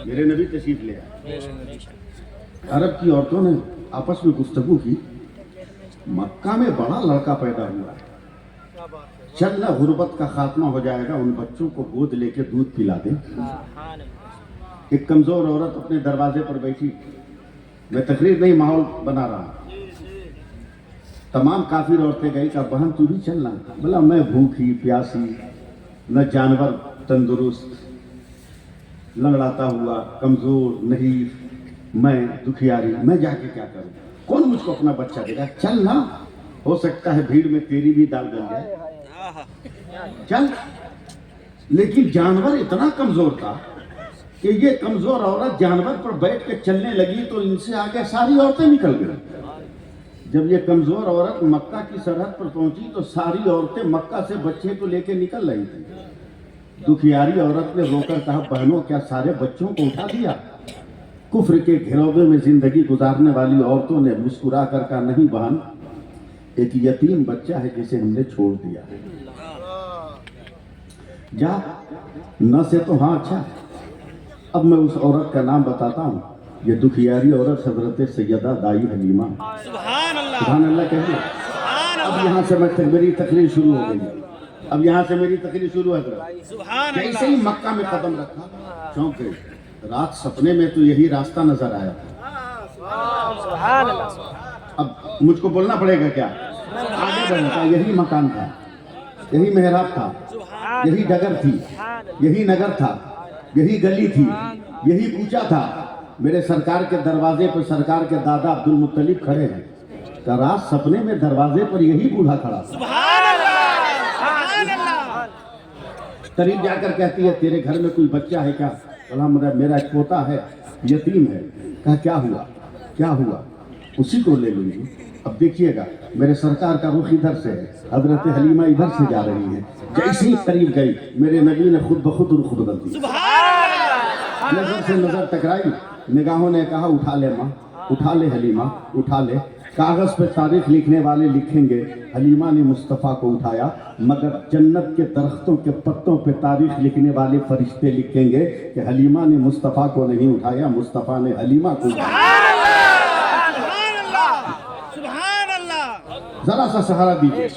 میرے نبی تشریف لے آئے. عرب کی عورتوں نے آپس میں گفتگو کی, مکہ میں بڑا لڑکا پیدا ہوا ہے, چل نہ غربت کا خاتمہ ہو جائے گا, ان بچوں کو گود لے کے دودھ پلا دیں. ایک کمزور عورت اپنے دروازے پر بیٹھی, میں تقریر نہیں ماحول بنا رہا ہوں. تمام کافر عورتیں گئی, کہا بہن تو بھی چلنا. بولا میں بھوکی پیاسی, نہ جانور تندرست, لنگڑاتا ہوا کمزور نحیف, میں دکھیاری, میں جا کے کیا کروں, کون مجھ کو اپنا بچہ دے گا. چل نا, ہو سکتا ہے بھیڑ میں تیری بھی دال گل جائے, چل. لیکن جانور اتنا کمزور تھا کہ یہ کمزور عورت جانور پر بیٹھ کے چلنے لگی تو ان سے آگے ساری عورتیں نکل گئیں. جب یہ کمزور عورت مکہ کی سرحد پر پہنچی تو ساری عورتیں مکہ سے بچے کو لے کے نکل رہی تھیں. دکھیاری عورت نے رو کر کہا بہنوں کیا سارے بچوں کو اٹھا دیا. کفر کے گھروے میں زندگی گزارنے والی عورتوں نے مسکرا کر کہا نہیں بہن, ایک یتیم بچہ ہے جسے ہم نے چھوڑ دیا ہے, جا. نہ سے تو ہاں اچھا. اب میں اس عورت کا نام بتاتا ہوں. یہ دکھیاری عورت حضرت سیدہ دائی حلیمہ. سبحان اللہ کہیے. اب یہاں سے میں میری تقریر شروع ہو گئی. اب یہاں سے میری تقریر شروع ہے. جیسے ہی مکہ میں قدم رکھا چونک گئی. رات سپنے میں تو یہی راستہ نظر آیا تھا. اب مجھ کو بولنا پڑے گا کیا, آگے بڑھنے کا. یہی مکان تھا, یہی محراب تھا, یہی ڈگر تھی, یہی نگر تھا, یہی گلی تھی, یہی کوچہ تھا. میرے سرکار کے دروازے پر سرکار کے دادا عبد المطلب کھڑے ہیں. کہ رات سپنے میں دروازے پر یہی بوڑھا کھڑا تھا. قریب جا کر کہتی ہے تیرے گھر میں کوئی بچہ ہے کیا. بولا میرا ایک پوتا ہے, یتیم ہے. کہا کیا ہوا, کیا ہوا, اسی کو لے لوں گی. اب دیکھیے گا میرے سرکار کا رخ ادھر سے ہے, حضرت حلیمہ ادھر سے جا رہی ہے. جیسے ہی قریب گئی میرے نبی نے خود بخود رخ بدل دی. نظر سے نظر ٹکرائی, نگاہوں نے کہا اٹھا لے ماں, اٹھا لے حلیمہ, اٹھا لے. کاغذ پہ تاریخ لکھنے والے لکھیں گے حلیمہ نے مصطفیٰ کو اٹھایا, مگر جنت کے درختوں کے پتوں پہ تاریخ لکھنے والے فرشتے لکھیں گے کہ حلیمہ نے مصطفیٰ کو نہیں اٹھایا, مصطفیٰ نے حلیمہ کو اٹھایا. ذرا سا سہارا دیجیے.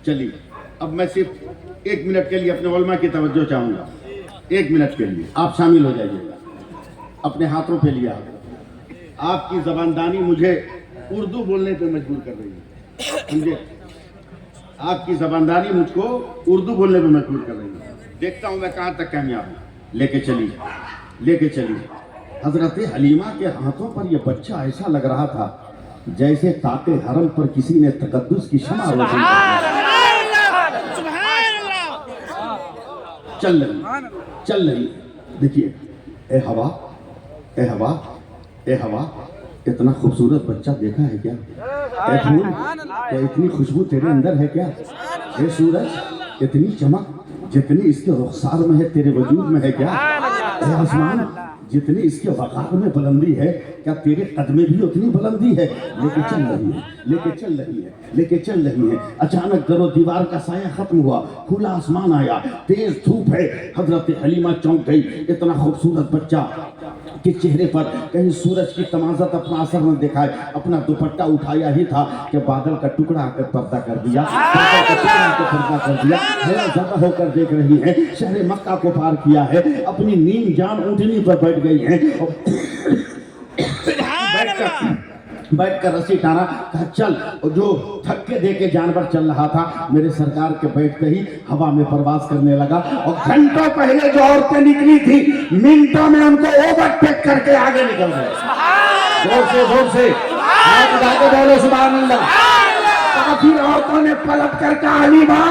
چلیے اب میں صرف 1 منٹ کے لیے اپنے علماء کی توجہ چاہوں گا. 1 منٹ کے لیے آپ شامل ہو جائیے گا. اپنے ہاتھوں پہ لیا. آپ کی زباندانی مجھے اردو بولنے پہ مجبور کر رہی ہے, سمجھے. آپ کی زباندانی مجھ کو اردو بولنے پہ مجبور کر رہی ہے. دیکھتا ہوں میں کہاں تک کامیاب ہوں. لے کے چلیے. حضرت حلیمہ کے ہاتھوں پر یہ بچہ ایسا لگ رہا تھا جیسے طاق حرم پر کسی نے تقدس کی شمع روشن چل رہی. دیکھیے اے ہوا, اتنا خوبصورت بچہ دیکھا ہے کیا. اے پھول, کیا اتنی خوشبو تیرے اندر ہے کیا. اے سورج, اتنی چمک جتنی اس کے رخسار میں ہے تیرے وجود میں ہے کیا. اے آسمان, جتنی اس کے وقار میں بلندی ہے کیا تیرے قد میں بھی اتنی بلندی ہے. لے کے چل رہی ہے. اچانک در و دیوار کا سایہ ختم ہوا, کھلا آسمان آیا, تیز دھوپ ہے. حضرت حلیمہ چونک گئی. اتنا خوبصورت بچہ کے چہرے پر کہیں سورج کی تمازت اپنا اثر نہ دکھائے. اپنا دوپٹہ اٹھایا ہی تھا کہ بادل کا ٹکڑا آ کر پردہ کر دیا. حیا زدہ ہو کر دیکھ رہی ہے. شہر مکہ کو پار کیا ہے, اپنی نیم جان اونٹنی پر بیٹھ گئی ہیں. بیٹھ کر رسی ٹانا, کہا چل. جو تھکے دے کے جانور چل رہا تھا میرے سرکار کے بیٹھتے ہی ہوا میں پرواز کرنے لگا. اور گھنٹوں پہلے جو عورتیں نکلی تھی منٹوں میں ان کو اوور ٹیک کر کے آگے نکل گئے. زور سے ہاتھ اٹھا کے بولو سبحان اللہ. کافر عورتوں نے پلٹ کر کہا حلیمہ,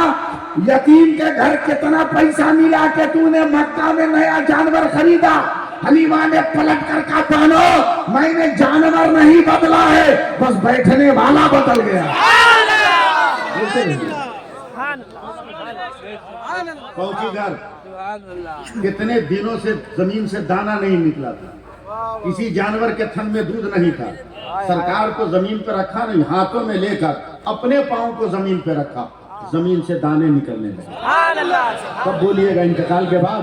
یتیم کے گھر کتنا پیسہ ملا کہ تو نے مکہ میں نیا جانور خریدا. حلیمہ نے پلٹ کر کہا بہنو, میں نے جانور نہیں بدلا ہے, بس بیٹھنے والا بدل گیا. پہنچی گھر, کتنے دنوں سے زمین سے دانہ نہیں نکلا تھا, کسی جانور کے تھن میں دودھ نہیں تھا. سرکار کو زمین پہ رکھا نہیں, ہاتھوں میں لے کر اپنے پاؤں کو زمین پہ رکھا, زمین سے دانے نکلنے لگے. تب بولیے گا انتقال کے بعد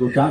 2-4